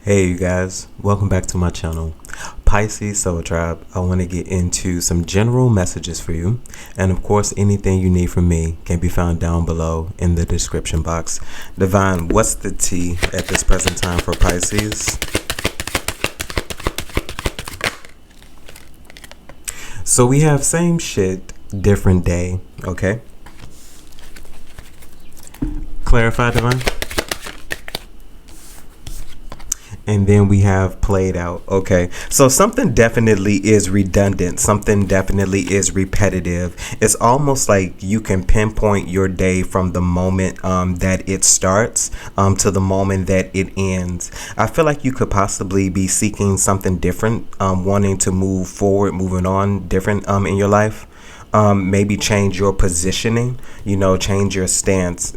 Hey you guys, welcome back to my channel, Pisces Soul Tribe. I want to get into some general messages for you, and of course anything you need from me can be found down below in the description box. Divine, what's the tea at this present time for Pisces? So we have same shit, different day, okay? Clarify, Divine. And then we have played out. Okay, so something definitely is redundant. Something definitely is repetitive. It's almost like you can pinpoint your day from the moment that it starts to the moment that it ends. I feel like you could possibly be seeking something different, wanting to move forward, moving on different in your life. Maybe change your positioning, change your stance,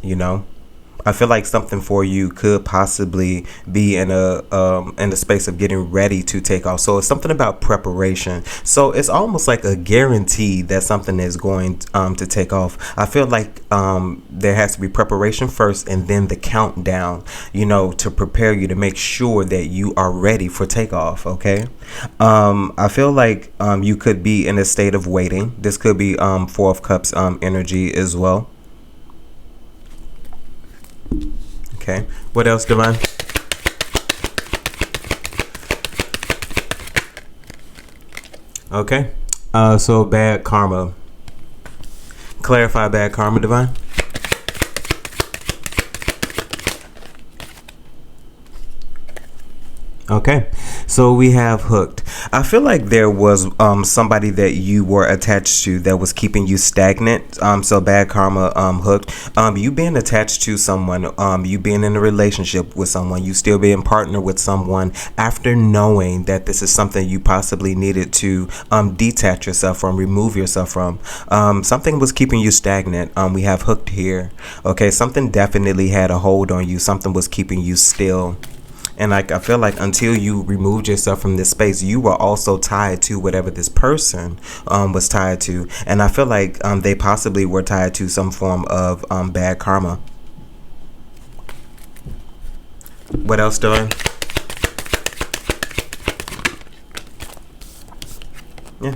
I feel like something for you could possibly be in the space of getting ready to take off. So it's something about preparation. So it's almost like a guarantee that something is going to take off. I feel like there has to be preparation first, and then the countdown, to prepare you to make sure that you are ready for takeoff. Okay. I feel like you could be in a state of waiting. This could be Four of Cups energy as well. Okay, what else, Divine? Okay, so bad karma. Clarify bad karma, Divine. Okay, so we have hooked. I feel like there was somebody that you were attached to that was keeping you stagnant. So bad karma, hooked. You being attached to someone, you being in a relationship with someone, you still being partnered with someone after knowing that this is something you possibly needed to detach yourself from, remove yourself from. Something was keeping you stagnant. We have hooked here. Okay, something definitely had a hold on you. Something was keeping you still. And I feel like until you removed yourself from this space, you were also tied to whatever this person was tied to. And I feel like they possibly were tied to some form of bad karma. What else, Dylan? Yeah.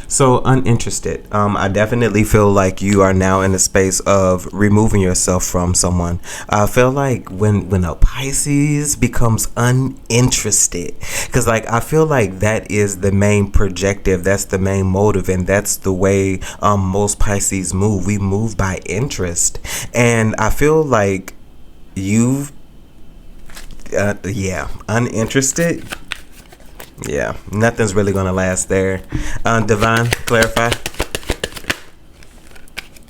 So uninterested. I definitely feel like you are now in a space of removing yourself from someone. I feel like when a Pisces becomes uninterested, because I feel like that is the main projective, that's the main motive, and that's the way most Pisces move. We move by interest, and I feel like you've uninterested. Yeah, nothing's really gonna last there. Divine, clarify.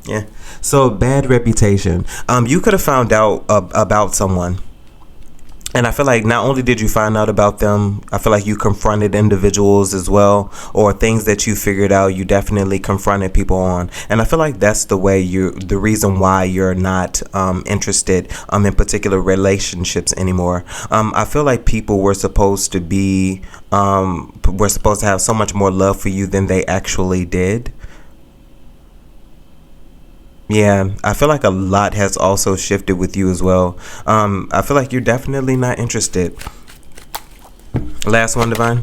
Yeah. So bad reputation. You could have found out about someone. And I feel like not only did you find out about them, I feel like you confronted individuals as well, or things that you figured out, you definitely confronted people on. And I feel like that's the reason why you're not interested in particular relationships anymore. I feel like people were supposed to have so much more love for you than they actually did. Yeah, I feel like a lot has also shifted with you as well. I feel like you're definitely not interested. Last one, Divine.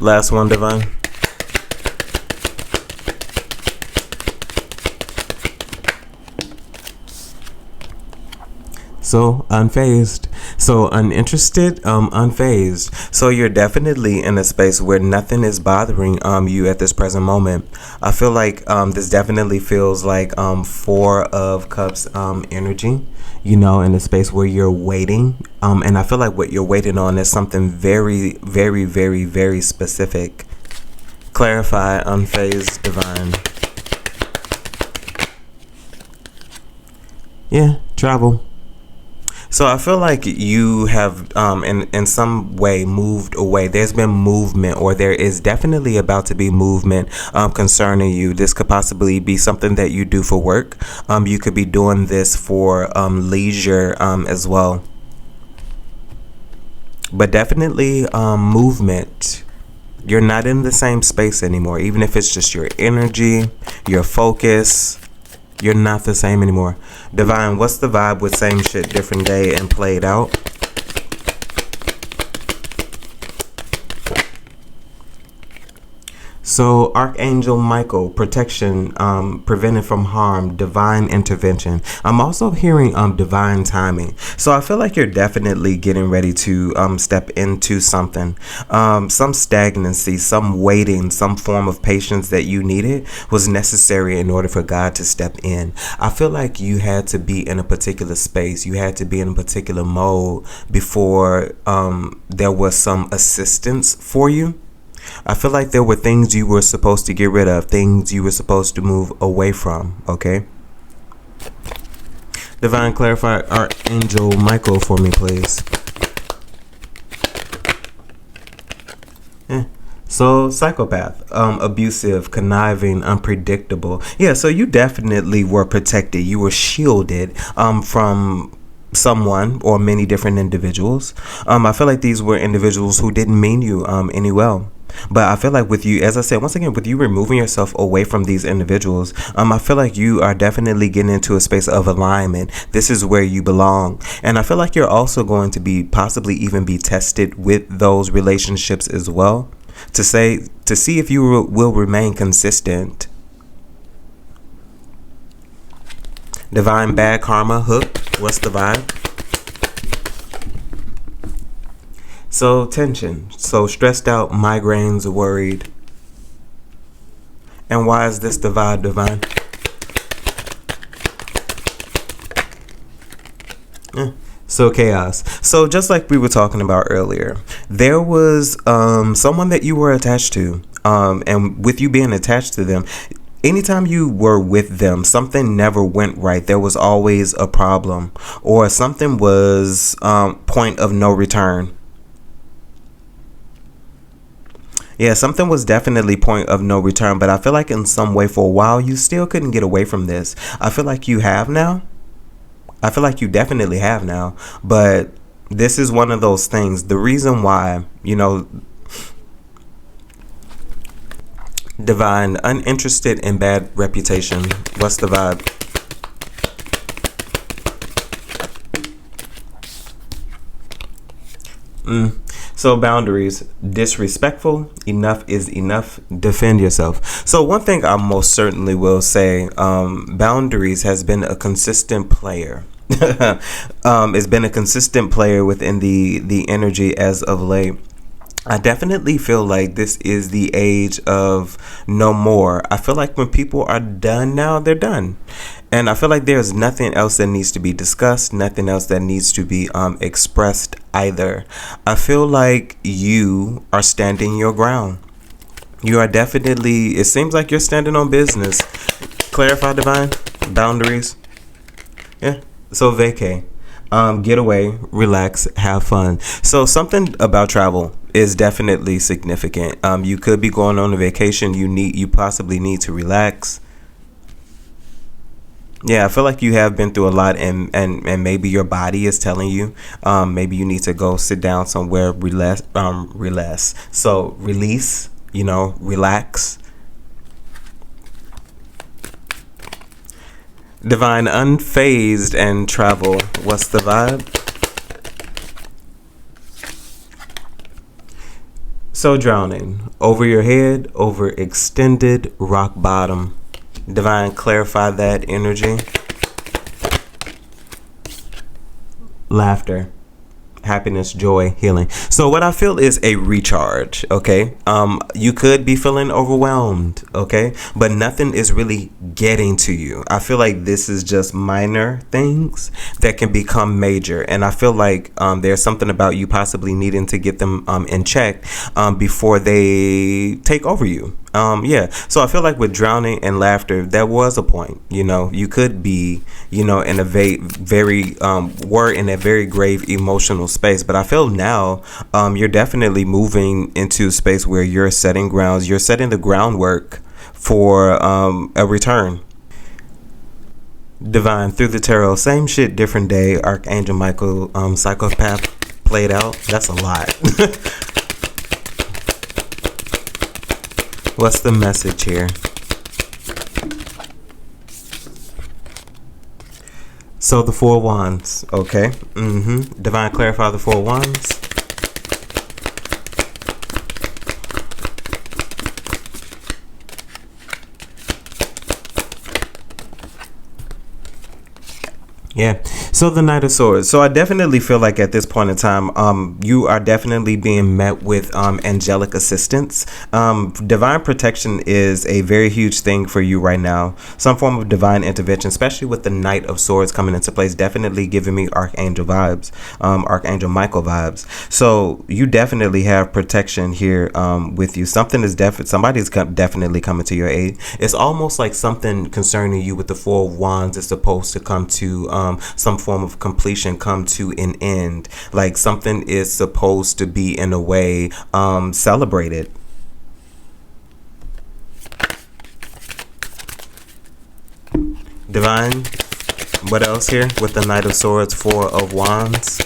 Last one, Divine. So unfazed. So uninterested, unfazed. So you're definitely in a space where nothing is bothering you at this present moment. I feel like this definitely feels like Four of Cups energy, in a space where you're waiting. And I feel like what you're waiting on is something very, very, very, very specific. Clarify, unfazed, Divine. Yeah, travel. So I feel like you have in some way moved away. There's been movement, or there is definitely about to be movement concerning you. This could possibly be something that you do for work. You could be doing this for leisure as well. But definitely movement. You're not in the same space anymore, even if it's just your energy, your focus. You're not the same anymore. Divine, what's the vibe with same shit, different day and played out? So Archangel Michael, protection, prevented from harm, divine intervention. I'm also hearing divine timing. So I feel like you're definitely getting ready to step into something. Some stagnancy, some waiting, some form of patience that you needed was necessary in order for God to step in. I feel like you had to be in a particular space. You had to be in a particular mode before there was some assistance for you. I feel like there were things you were supposed to get rid of, things you were supposed to move away from, okay? Divine, clarify Archangel Michael for me, please. So, psychopath, abusive, conniving, unpredictable. Yeah, so you definitely were protected. You were shielded from someone or many different individuals. I feel like these were individuals who didn't mean you any well. But I feel like with you, as I said, once again, with you removing yourself away from these individuals, I feel like you are definitely getting into a space of alignment. This is where you belong. And I feel like you're also going to be possibly even be tested with those relationships as well to see if you will remain consistent. Divine Bad Karma, hook. What's the vibe? So tension, so stressed out, migraines, worried. And why is this the vibe, Divine? So chaos. So just like we were talking about earlier, there was someone that you were attached to. And with you being attached to them, anytime you were with them, something never went right. There was always a problem, or something was point of no return. Yeah, something was definitely point of no return, but I feel like in some way for a while you still couldn't get away from this. I feel like you have now. I feel like you definitely have now, but this is one of those things. The reason why, Divine, uninterested in bad reputation. What's the vibe? So boundaries, disrespectful, enough is enough, defend yourself. So one thing I most certainly will say, boundaries has been a consistent player. It's been a consistent player within the energy as of late. I definitely feel like this is the age of no more. I feel like when people are done now, they're done. And I feel like there's nothing else that needs to be discussed, nothing else that needs to be expressed either. I feel like you are standing your ground. You are definitely, it seems like you're standing on business. Clarify, Divine, boundaries. Yeah, so vacay. Get away, relax, have fun. So something about travel is definitely significant. You could be going on a vacation. You possibly need to relax. Yeah, I feel like you have been through a lot, and maybe your body is telling you, maybe you need to go sit down somewhere, relax. So release, relax. Divine, unfazed and travel. What's the vibe? So drowning, over your head, overextended, rock bottom. Divine, clarify that energy. Laughter, happiness, joy, healing. So what I feel is a recharge, okay? You could be feeling overwhelmed, okay? But nothing is really getting to you. I feel like this is just minor things that can become major. And I feel like there's something about you possibly needing to get them in check before they take over you. Yeah, so I feel like with drowning and laughter, there was a point, you could be, in a were in a very grave emotional space. But I feel now you're definitely moving into a space where you're setting grounds, you're setting the groundwork for a return. Divine, through the tarot, same shit, different day. Archangel Michael, psychopath played out. That's a lot. What's the message here? So the Four of Wands. Okay. Divine, clarify the Four of Wands. Yeah. So the Knight of Swords. So I definitely feel like at this point in time, you are definitely being met with angelic assistance. Divine protection is a very huge thing for you right now. Some form of divine intervention, especially with the Knight of Swords coming into place, definitely giving me Archangel vibes, Archangel Michael vibes. So you definitely have protection here with you. Somebody's definitely coming to your aid. It's almost like something concerning you with the Four of Wands is supposed to come to some form of completion, come to an end. Like something is supposed to be in a way celebrated. Divine, what else here with the Knight of Swords, Four of Wands?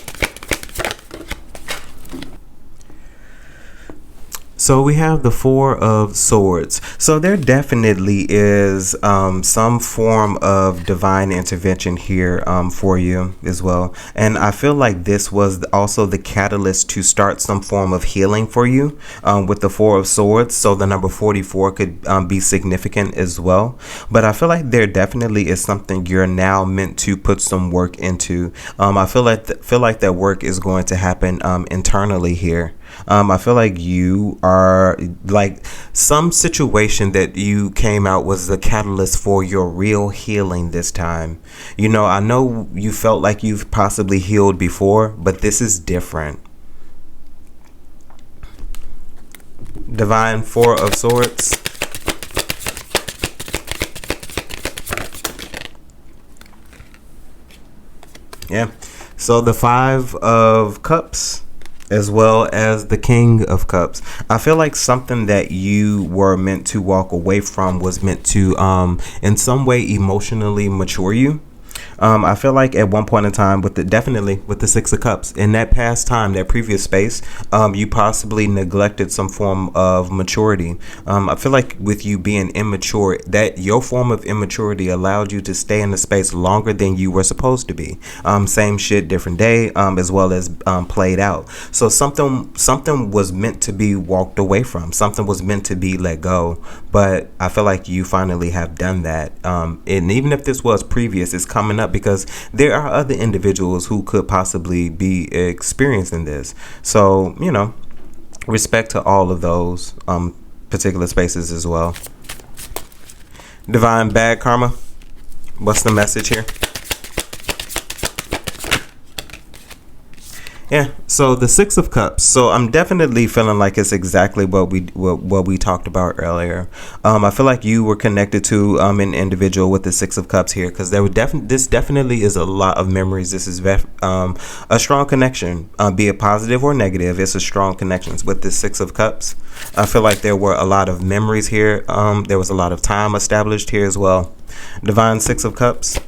So we have the Four of Swords. So there definitely is some form of divine intervention here for you as well. And I feel like this was also the catalyst to start some form of healing for you with the Four of Swords. So the number 44 could be significant as well. But I feel like there definitely is something you're now meant to put some work into. I feel like that work is going to happen internally here. I feel like you are like some situation that you came out was the catalyst for your real healing this time. You know, I know you felt like you've possibly healed before, but this is different. Divine, Four of Swords. Yeah. So the Five of Cups, as well as the King of Cups. I feel like something that you were meant to walk away from was meant to in some way emotionally mature you. I feel like at one point in time definitely with the Six of Cups, in that past time, that previous space, you possibly neglected some form of maturity. I feel like with you being immature, that your form of immaturity allowed you to stay in the space longer than you were supposed to be. Same shit, different day, as well as played out. So something was meant to be walked away from. Something was meant to be let go. But I feel like you finally have done that. And even if this was previous, it's coming up because there are other individuals who could possibly be experiencing this. So, you know, respect to all of those particular spaces as well. Divine, Bad Karma. What's the message here? Yeah, so the Six of Cups. So I'm definitely feeling like it's exactly what we talked about earlier. I feel like you were connected to an individual with the Six of Cups here, because this definitely is a lot of memories. This is a strong connection, be it positive or negative. It's a strong connection with the Six of Cups. I feel like there were a lot of memories here. There was a lot of time established here as well. Divine, Six of Cups.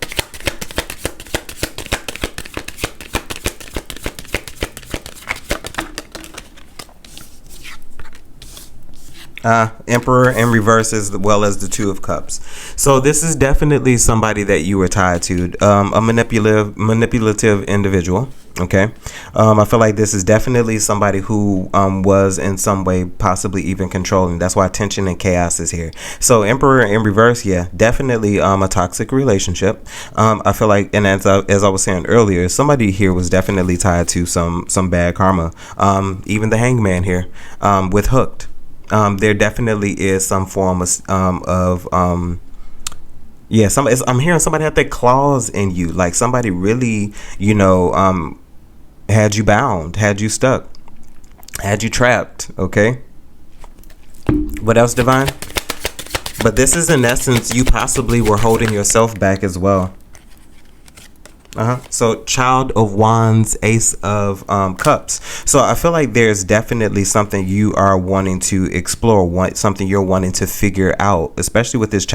Emperor in reverse, as well as the Two of Cups. So this is definitely somebody that you were tied to, a manipulative individual. Okay. I feel like this is definitely somebody who was in some way possibly even controlling. That's why tension and chaos is here. So Emperor in reverse, yeah, definitely a toxic relationship. I feel like, and as I was saying earlier, somebody here was definitely tied to some bad karma. Even the Hangman here with Hooked. There definitely is some form of yeah, I'm hearing somebody had their claws in you, like somebody really, you know, had you bound, had you stuck, had you trapped. Okay, what else, Divine? But this is in essence you possibly were holding yourself back as well. So Child of Wands, Ace of Cups. So I feel like there's definitely something you are wanting to explore, something you're wanting to figure out, especially with this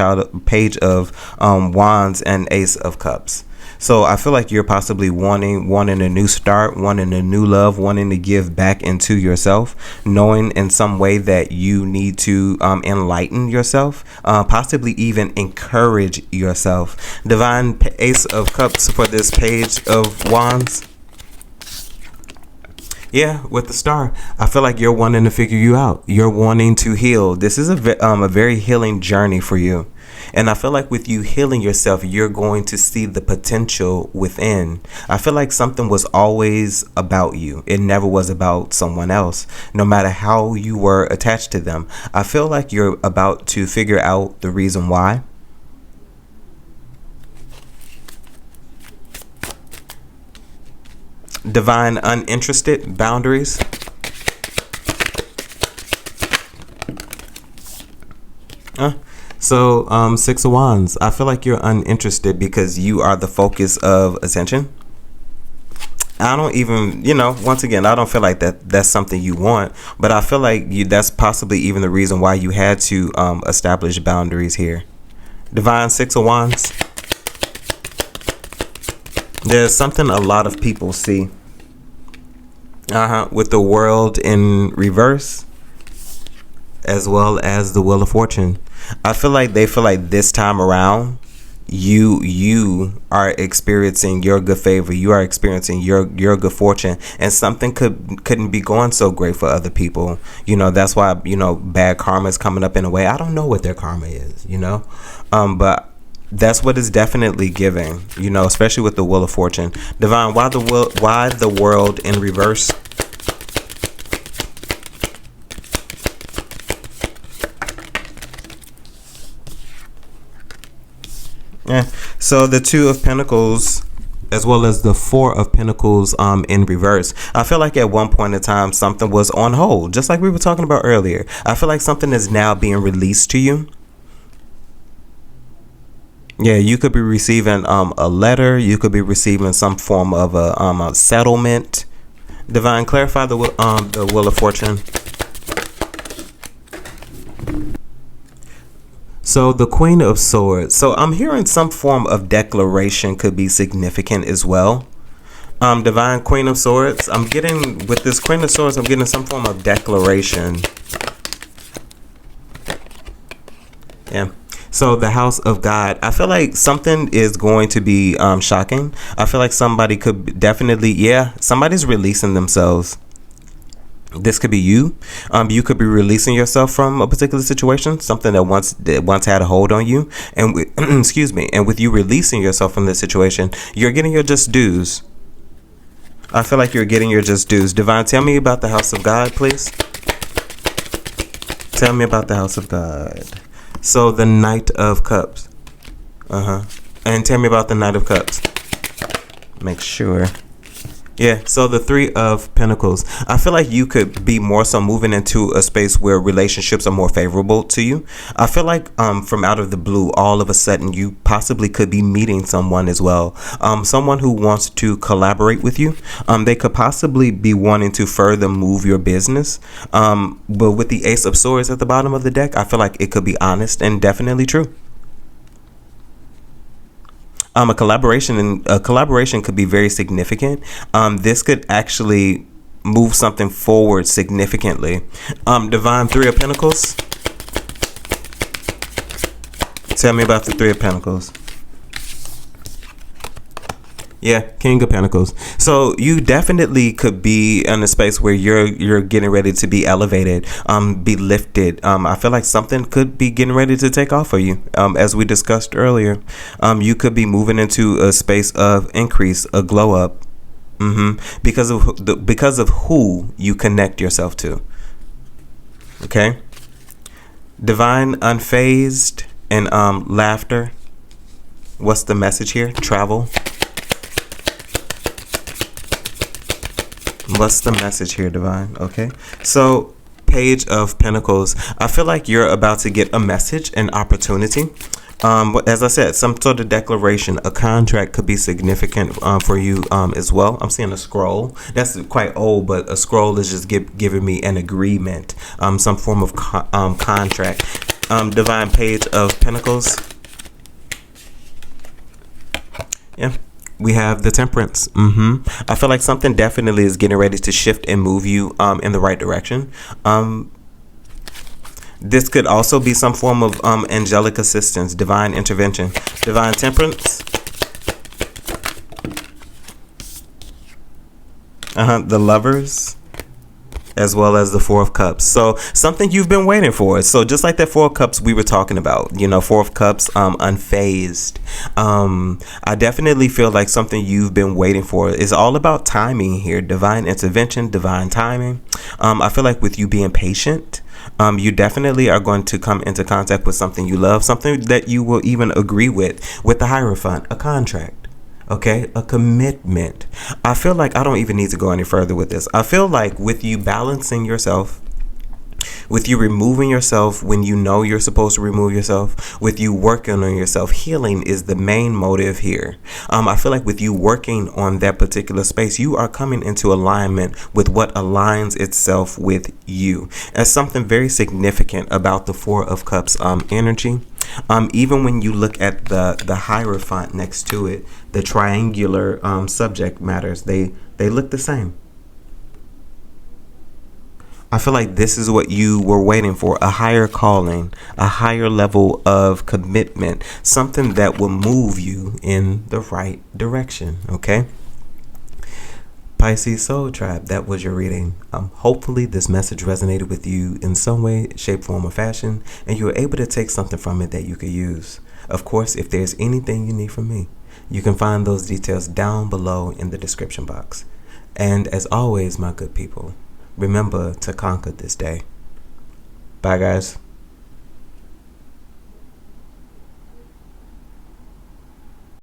Page of Wands and Ace of Cups. So I feel like you're possibly wanting a new start, wanting a new love, wanting to give back into yourself, knowing in some way that you need to enlighten yourself, possibly even encourage yourself. Divine Ace of Cups for this Page of Wands. Yeah, with the Star, I feel like you're wanting to figure you out. You're wanting to heal. This is a very healing journey for you. And I feel like with you healing yourself, you're going to see the potential within. I feel like something was always about you. It never was about someone else, no matter how you were attached to them. I feel like you're about to figure out the reason why. Divine Uninterested Boundaries. So, Six of Wands. I feel like you're uninterested because you are the focus of attention. I don't even, once again, I don't feel like that's something you want, but I feel like that's possibly even the reason why you had to establish boundaries here. Divine Six of Wands. There's something a lot of people see. With the World in reverse, as well as the Wheel of Fortune. I feel like they feel like this time around, you are experiencing your good favor. You are experiencing your good fortune, and something couldn't be going so great for other people. That's why bad karma is coming up in a way. I don't know what their karma is. But that's what is definitely giving, especially with the Wheel of Fortune. Divine, why the World in reverse? Yeah. So the Two of Pentacles, as well as the Four of Pentacles in reverse. I feel like at one point in time, something was on hold, just like we were talking about earlier. I feel like something is now being released to you. Yeah, you could be receiving a letter. You could be receiving some form of a settlement. Divine, clarify the Wheel of Fortune. So the Queen of Swords. So I'm hearing some form of declaration could be significant as well. Divine Queen of Swords. I'm getting, with this Queen of Swords, I'm getting some form of declaration. Yeah. So the House of God. I feel like something is going to be shocking. I feel like somebody could definitely, somebody's releasing themselves. This could be you. You could be releasing yourself from a particular situation, something that once had a hold on you. And excuse me. And with you releasing yourself from this situation, you're getting your just dues. I feel like you're getting your just dues. Divine, tell me about the House of God, please. Tell me about the House of God. So the Knight of Cups. And tell me about the Knight of Cups. Make sure. Yeah, so the Three of Pentacles. I feel like you could be more so moving into a space where relationships are more favorable to you. I feel like from out of the blue, all of a sudden, you possibly could be meeting someone as well. Someone who wants to collaborate with you. They could possibly be wanting to further move your business. But with the Ace of Swords at the bottom of the deck, I feel like it could be honest and definitely true. A collaboration could be very significant. This could actually move something forward significantly. Divine Three of Pentacles. Tell me about the Three of Pentacles. Yeah, King of Pentacles. So you definitely could be in a space where you're getting ready to be elevated, be lifted. I feel like something could be getting ready to take off for you. As we discussed earlier, you could be moving into a space of increase, a glow up, because of who you connect yourself to. Okay. Divine Unfazed and laughter. What's the message here? Travel. What's the message here, Divine? Okay. So, Page of Pentacles. I feel like you're about to get a message, an opportunity. As I said, some sort of declaration, a contract could be significant for you as well. I'm seeing a scroll. That's quite old, but a scroll is just giving me an agreement, some form of contract. Divine Page of Pentacles. Yeah. We have the Temperance. I feel like something definitely is getting ready to shift and move you in the right direction. This could also be some form of angelic assistance, divine intervention. Divine Temperance. The Lovers, as well as the Four of Cups. So something you've been waiting for. So just like that Four of Cups we were talking about, Four of Cups, unfazed. I definitely feel like something you've been waiting for is all about timing here. Divine intervention, divine timing. I feel like with you being patient, you definitely are going to come into contact with something you love, something that you will even agree with the Hierophant, a contract. Okay, a commitment. I feel like I don't even need to go any further with this. I feel like with you balancing yourself, with you removing yourself when you know you're supposed to remove yourself, with you working on yourself, healing is the main motive here. I feel like with you working on that particular space, you are coming into alignment with what aligns itself with you. As something very significant about the Four of Cups energy. Even when you look at the Hierophant next to it, the triangular subject matters, they look the same. I feel like this is what you were waiting for, a higher calling, a higher level of commitment, something that will move you in the right direction, okay? Pisces Soul Tribe, that was your reading. Hopefully this message resonated with you in some way, shape, form, or fashion, and you were able to take something from it that you could use. Of course, if there's anything you need from me, you can find those details down below in the description box. And as always, my good people, remember to conquer this day. Bye, guys.